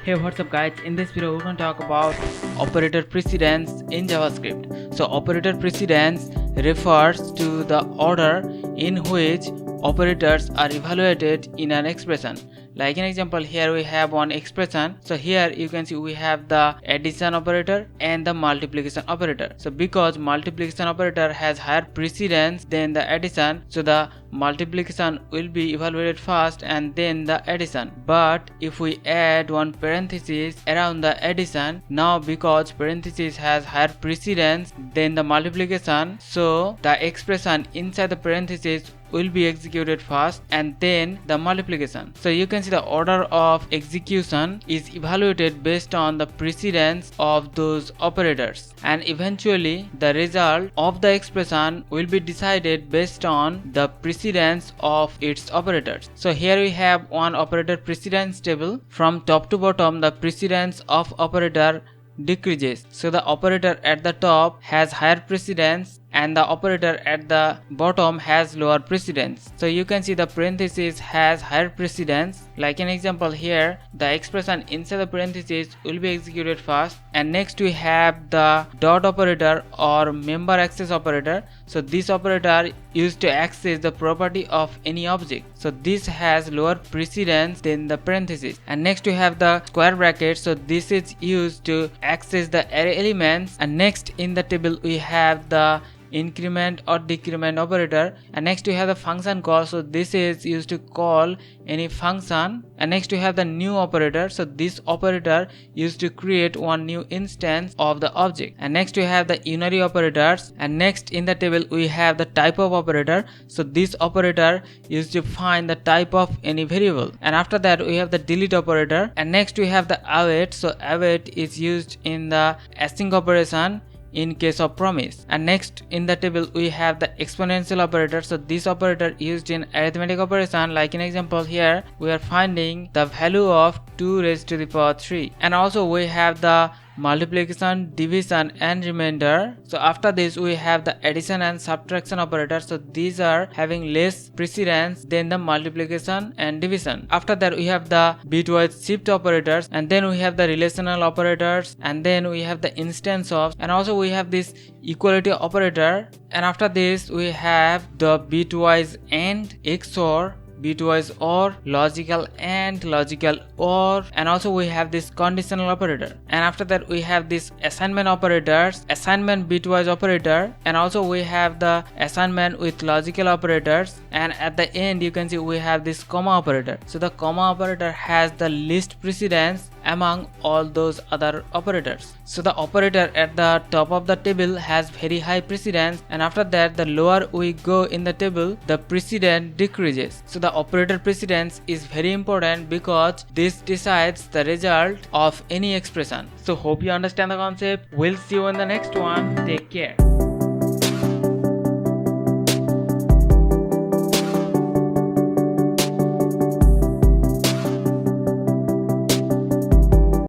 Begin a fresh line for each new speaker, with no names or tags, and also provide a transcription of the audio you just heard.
Hey, what's up guys? In this video we're going to talk about operator precedence in JavaScript. So operator precedence refers to the order in which operators are evaluated in an expression. Like an example, here we have one expression. So here you can see we have the addition operator and the multiplication operator. So because multiplication operator has higher precedence than the addition, so the multiplication will be evaluated first and then the addition. But if we add one parenthesis around the addition, now because parenthesis has higher precedence than the multiplication, so the expression inside the parenthesis will be executed first and then the multiplication. So you can see the order of execution is evaluated based on the precedence of those operators, and eventually the result of the expression will be decided based on the precedence of its operators. So here we have one operator precedence table. From top to bottom, the precedence of operator decreases. So the operator at the top has higher precedence and the operator at the bottom has lower precedence. So you can see the parenthesis has higher precedence. Like an example, here the expression inside the parenthesis will be executed first, and next we have the dot operator or member access operator. So this operator used to access the property of any object, so this has lower precedence than the parenthesis. And next we have the square bracket, so this is used to access the array elements. And next in the table we have the increment or decrement operator, and next we have the function call, so this is used to call any function. And next we have the new operator, so this operator used to create one new instance of the object. And next we have the unary operators, and next in the table we have the type of operator, so this operator used to find the type of any variable. And after that we have the delete operator, and next we have the await, so await is used in the async operation in case of promise. And next in the table we have the exponential operator, so this operator used in arithmetic operation. Like an example, here we are finding the value of 2 raised to the power 3. And also we have the multiplication, division and remainder. So after this we have the addition and subtraction operator, so these are having less precedence than the multiplication and division. After that we have the bitwise shift operators, and then we have the relational operators, and then we have the instance of, and also we have this equality operator. And after this we have the bitwise AND, XOR, bitwise OR, logical AND, logical OR, and also we have this conditional operator. And after that we have this assignment operators, assignment bitwise operator, and also we have the assignment with logical operators. And at the end you can see we have this comma operator, so the comma operator has the least precedence among all those other operators. So the operator at the top of the table has very high precedence, and after that the lower we go in the table, the precedence decreases. So the operator precedence is very important because this decides the result of any expression. So hope you understand the concept. We'll see you in the next one. Take care.